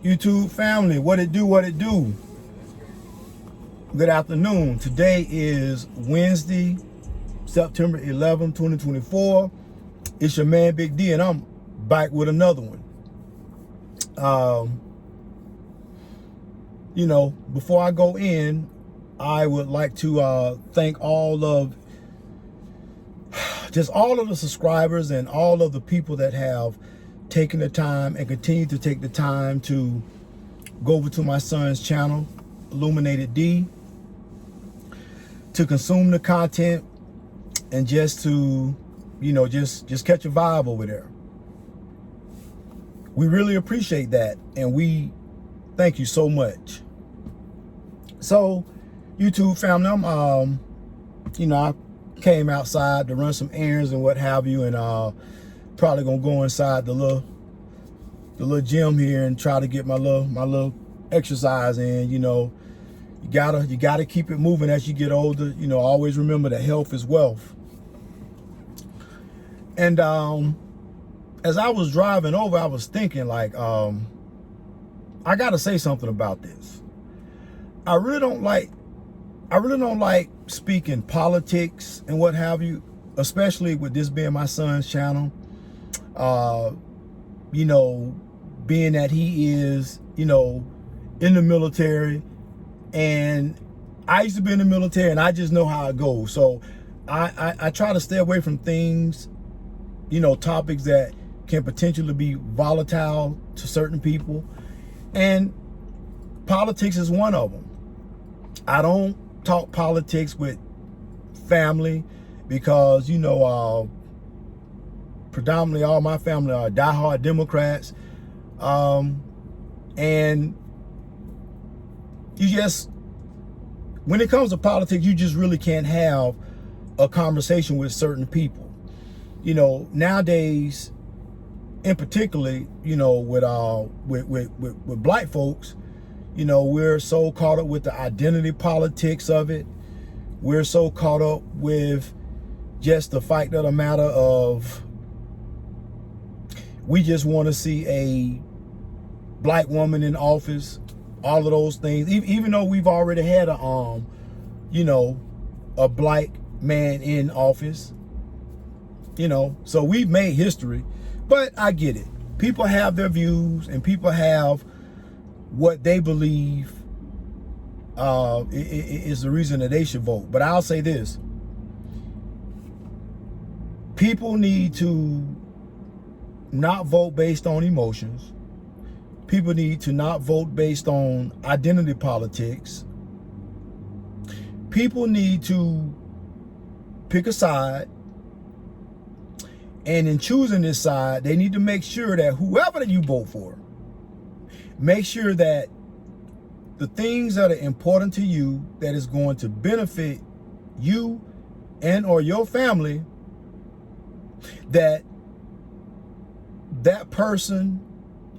YouTube family, what it do, what it do. Good afternoon. Today is Wednesday, September 11, 2024. It's your man, Big D, and I'm back with another one. Before I go in, I would like to thank all of the subscribers and all of the people that have taken the time and continue to take the time to go over to my son's channel, Illuminated D, to consume the content and just to, just catch a vibe over there. We really appreciate that, and we thank you so much. So, YouTube family, I came outside to run some errands and what have you, and probably gonna go inside the little gym here and try to get my little exercise in. You gotta keep it moving as you get older. Always remember that health is wealth. And as I was driving over, I was thinking, like, I gotta say something about this. I really don't like speaking politics and what have you, especially with this being my son's channel. Being that he is, in the military, and I used to be in the military, and I just know how it goes. So I try to stay away from things, topics that can potentially be volatile to certain people. And politics is one of them. I don't talk politics with family because, predominantly all my family are diehard Democrats. And when it comes to politics, you just really can't have a conversation with certain people. Nowadays, in particularly, with black folks, we're so caught up with the identity politics of it. We're so caught up with just the fact of the matter of we just want to see a black woman in office, all of those things, even though we've already had a black man in office, so we've made history. But I get it. People have their views, and people have what they believe is the reason that they should vote. But I'll say this: people need to not vote based on emotions. People need to not vote based on identity politics. People need to pick a side. And in choosing this side, they need to make sure that whoever that you vote for, make sure that the things that are important to you, that is going to benefit you and or your family, that person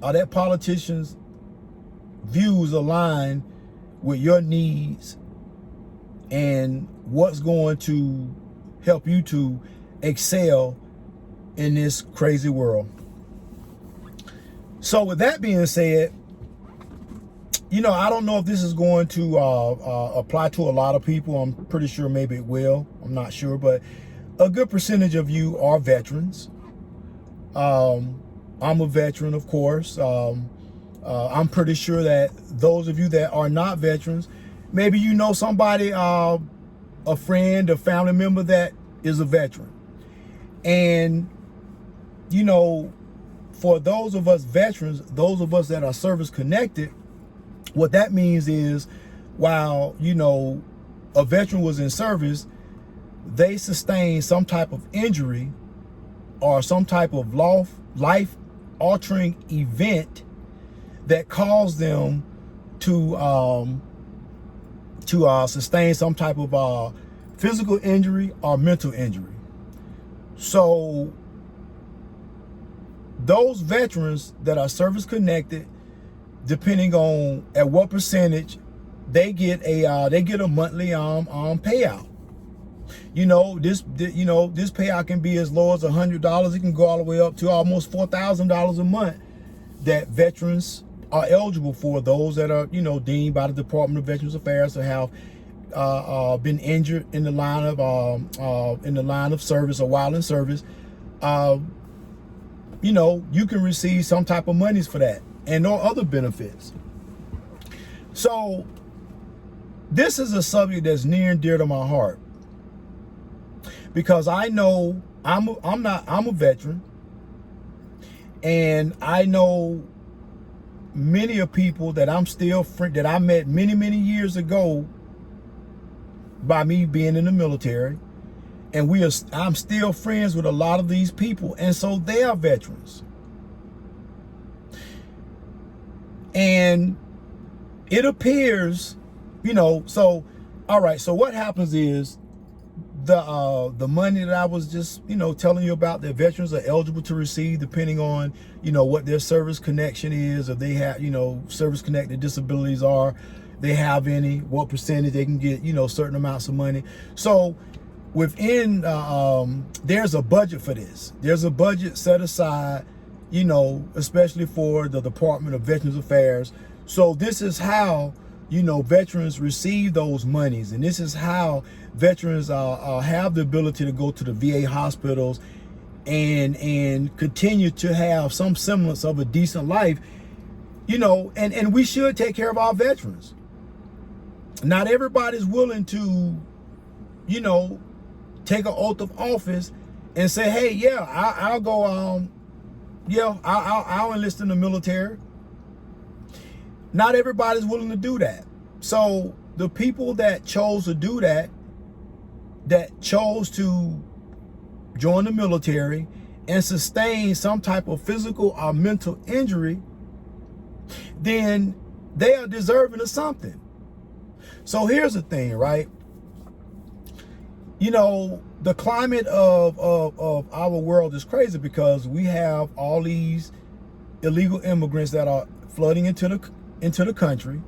or that politician's views align with your needs and what's going to help you to excel in this crazy world. So with that being said, I don't know if this is going to apply to a lot of people. I'm pretty sure maybe it will. I'm not sure, but a good percentage of you are veterans. I'm a veteran, of course. I'm pretty sure that those of you that are not veterans, maybe somebody, a friend, a family member that is a veteran. And for those of us veterans, those of us that are service connected, what that means is while, a veteran was in service, they sustained some type of injury or some type of life-altering event that caused them to sustain some type of physical injury or mental injury. So those veterans that are service connected, depending on at what percentage, they get a monthly payout. This payout can be as low as $100. It can go all the way up to almost $4,000 a month that veterans are eligible for, those that are, you know, deemed by the Department of Veterans Affairs to have been injured in the line of service or while in service. You know, you can receive some type of monies for that and no other benefits. So this is a subject that's near and dear to my heart, because I know I'm a veteran, and I know many of people that that I met many years ago by me being in the military, and I'm still friends with a lot of these people, and so they are veterans. And it appears, you know, so all right, so what happens is the money that I was just, you know, telling you about that veterans are eligible to receive, depending on, you know, what their service connection is, or they have, you know, service connected disabilities are, they have any, what percentage they can get, you know, certain amounts of money. So within there's a budget for this. There's a budget set aside, you know, especially for the Department of Veterans Affairs. So this is how, you know, veterans receive those monies, and this is how veterans have the ability to go to the VA hospitals and continue to have some semblance of a decent life, you know, and we should take care of our veterans. Not everybody's willing to, you know, take an oath of office and say, hey, yeah, I'll go, I'll enlist in the military. Not everybody's willing to do that. So the people that chose to do that, that chose to join the military and sustain some type of physical or mental injury, then they are deserving of something. So here's the thing, right? You know, the climate of our world is crazy, because we have all these illegal immigrants that are flooding into the country.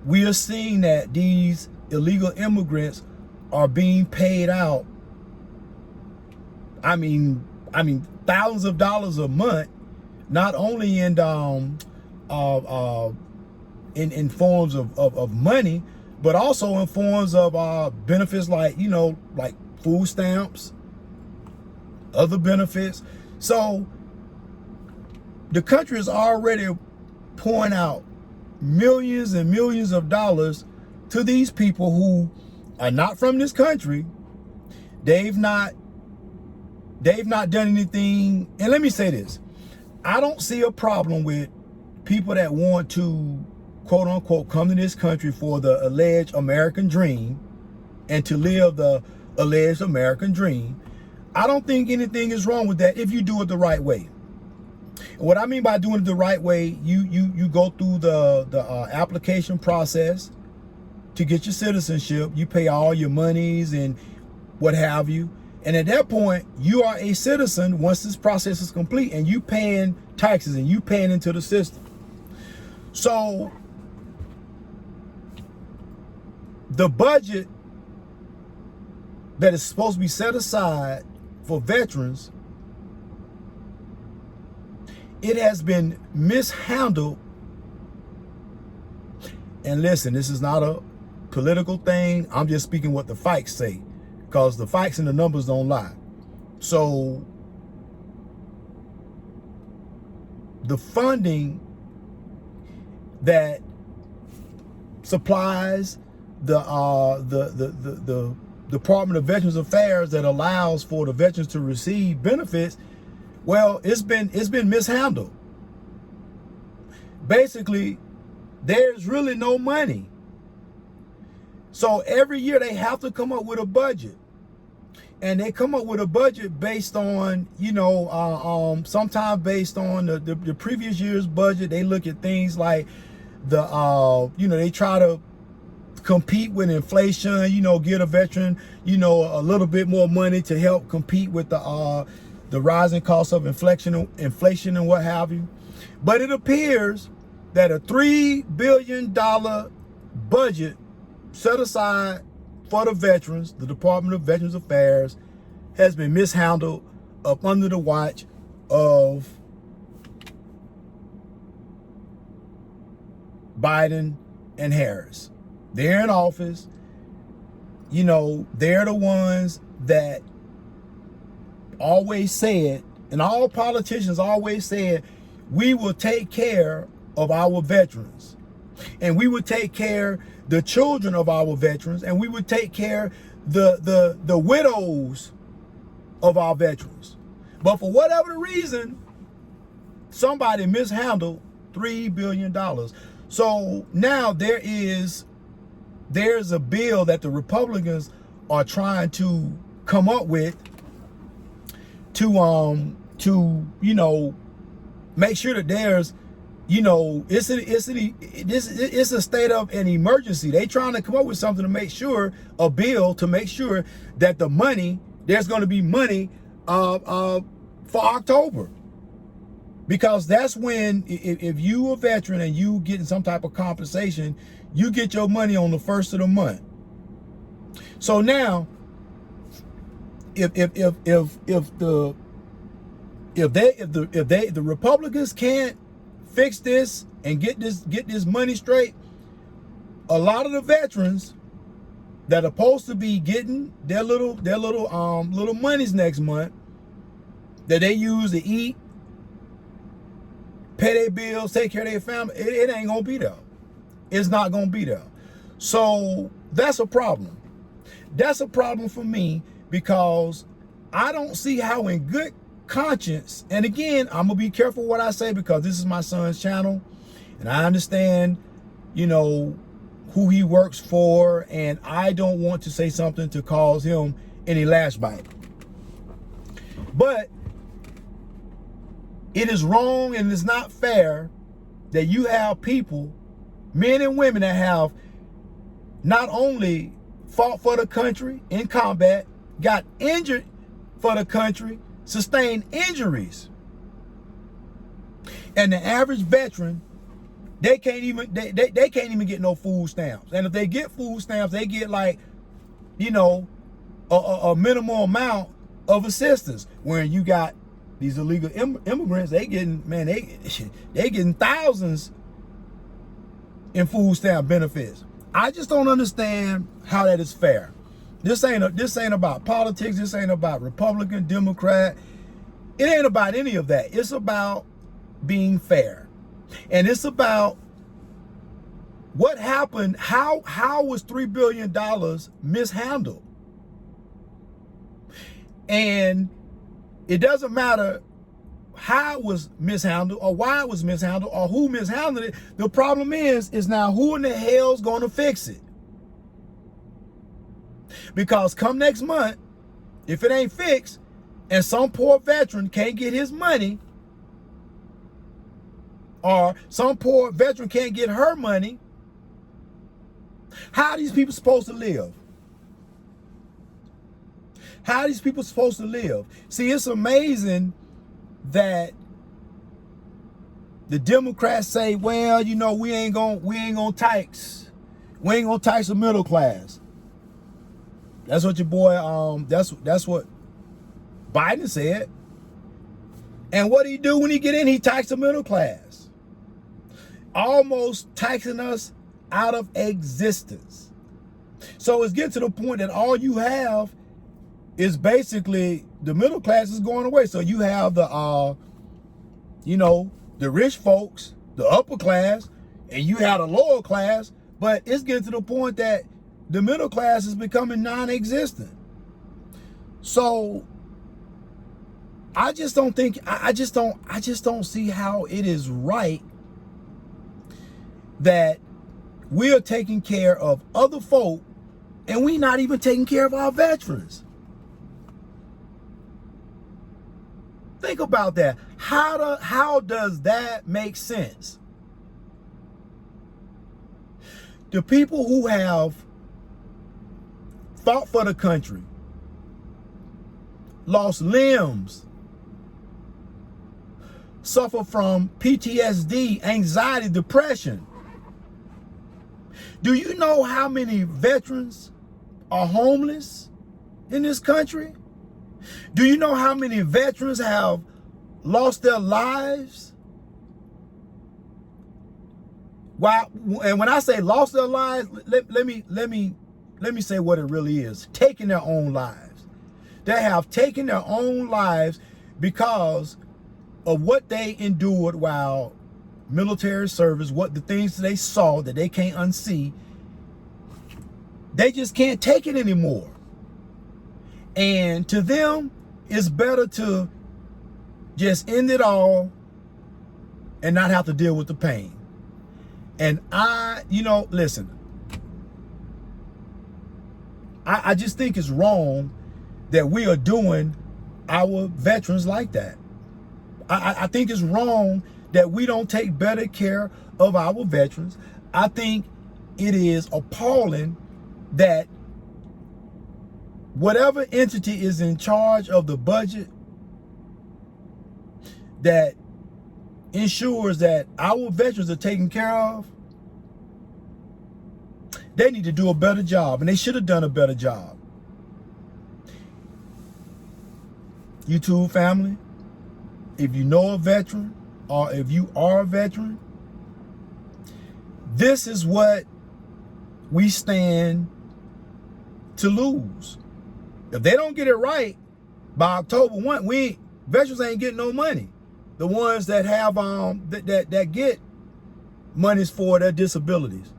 We are seeing that these illegal immigrants are being paid out, I mean thousands of dollars a month, not only in forms of money, but also in forms of benefits like, you know, like food stamps, other benefits. So the country is already pouring out millions and millions of dollars to these people who are not from this country. They've not done anything. And let me say this, I don't see a problem with people that want to, quote unquote, come to this country for the alleged American dream and to live the alleged American dream. I don't think anything is wrong with that if you do it the right way. And what I mean by doing it the right way, you go through the application process to get your citizenship. You pay all your monies and what have you. And at that point, you are a citizen once this process is complete, and you paying taxes and you paying into the system. So the budget that is supposed to be set aside for veterans, it has been mishandled. And listen, this is not a political thing. I'm just speaking what the facts say, because the facts and the numbers don't lie. So the funding that supplies the Department of Veterans Affairs, that allows for the veterans to receive benefits, well, it's been mishandled. Basically, there's really no money. So every year they have to come up with a budget, and they come up with a budget based on, you know, sometimes based on the previous year's budget. They look at things like you know, they try to compete with inflation, you know, get a veteran, you know, a little bit more money to help compete with the rising cost of inflation and what have you. But it appears that a $3 billion budget set aside for the veterans, the Department of Veterans Affairs, has been mishandled up under the watch of Biden and Harris. They're in office. You know, they're the ones that always said, and all politicians always said, we will take care of our veterans. And we would take care the children of our veterans, and we would take care the widows of our veterans. But for whatever the reason, somebody mishandled $3 billion. So now there's a bill that the Republicans are trying to come up with to you know, make sure that there's, you know, it's a state of an emergency. They trying to come up with something to make sure, a bill to make sure that the money, there's going to be money for October. Because that's when, if you a veteran and you getting some type of compensation, you get your money on the first of the month. So now, if the Republicans can't fix this and get this money straight, a lot of the veterans that are supposed to be getting their little monies next month that they use to eat, pay their bills, take care of their family, it ain't gonna be there. It's not gonna be there. So that's a problem. That's a problem for me, because I don't see how in good conscience, and again, I'm gonna be careful what I say because this is my son's channel, and I understand, you know, who he works for, and I don't want to say something to cause him any lash bite. But it is wrong and it's not fair that you have people, men and women, that have not only fought for the country in combat, got injured for the country, sustained injuries, and the average veteran, they can't even get no food stamps. And if they get food stamps, they get, like, you know, a minimal amount of assistance. When you got these illegal immigrants, they getting, man, they getting thousands in food stamp benefits. I just don't understand how that is fair. This ain't about politics. This ain't about Republican, Democrat. It ain't about any of that. It's about being fair. And it's about what happened. How was $3 billion mishandled? And it doesn't matter how it was mishandled or why it was mishandled or who mishandled it. The problem is now who in the hell's going to fix it? Because come next month, if it ain't fixed and some poor veteran can't get his money, or some poor veteran can't get her money, how are these people supposed to live? How are these people supposed to live? See, it's amazing that the Democrats say, well, you know, we ain't gonna tax the middle class. That's what your boy, that's what Biden said. And what he do when he get in? He tax the middle class, almost taxing us out of existence. So it's getting to the point that all you have is basically the middle class is going away. So you have the, you know, the rich folks, the upper class, and you have the lower class. But it's getting to the point that the middle class is becoming non-existent. So I just don't think, I just don't see how it is right that we are taking care of other folk and we not even taking care of our veterans. Think about that. How does that make sense? The people who have fought for the country, lost limbs, suffer from PTSD, anxiety, depression. Do you know how many veterans are homeless in this country? Do you know how many veterans have lost their lives And when I say lost their lives, let me say what it really is. Taking their own lives. They have taken their own lives because of what they endured while military service, what the things they saw that they can't unsee. They just can't take it anymore. And to them, it's better to just end it all and not have to deal with the pain. And listen, I just think it's wrong that we are doing our veterans like that. I think it's wrong that we don't take better care of our veterans. I think it is appalling that whatever entity is in charge of the budget that ensures that our veterans are taken care of, they need to do a better job, and they should have done a better job. YouTube family, if you know a veteran, or if you are a veteran, this is what we stand to lose. If they don't get it right by October 1, veterans ain't getting no money. The ones that have that get monies for their disabilities.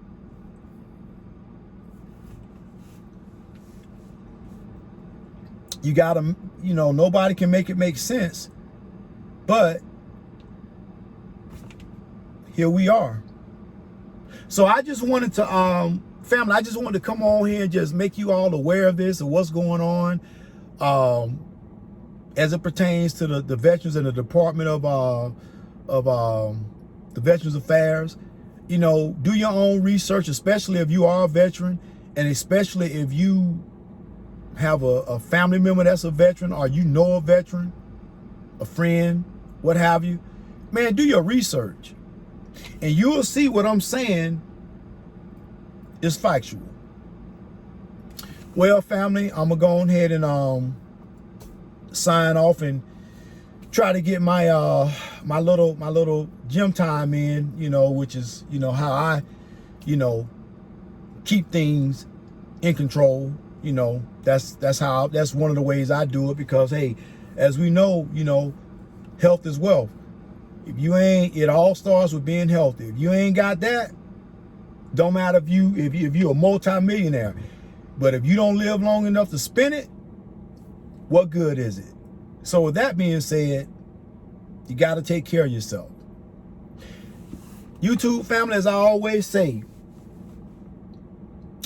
You gotta, nobody can make it make sense, but here we are. So I just wanted to, family, I just wanted to come on here and just make you all aware of this and what's going on, as it pertains to the veterans and the Department of the Veterans Affairs. Do your own research, especially if you are a veteran, and especially if you have a family member that's a veteran, or you know a veteran, a friend, what have you. Man, do your research, and you'll see what I'm saying is factual. Well, family, I'm gonna go ahead and sign off and try to get my my little gym time in, which is how I keep things in control. That's one of the ways I do it, because hey, as we know, health is wealth. If you ain't, it all starts with being healthy. If you ain't got that, don't matter if you're a multi-millionaire, but if you don't live long enough to spend it, what good is it? So with that being said, you got to take care of yourself. YouTube family, as I always say,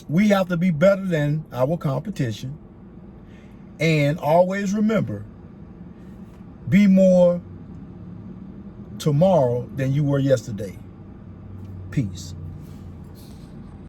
we have to be better than our competition. And always remember, be more tomorrow than you were yesterday. Peace.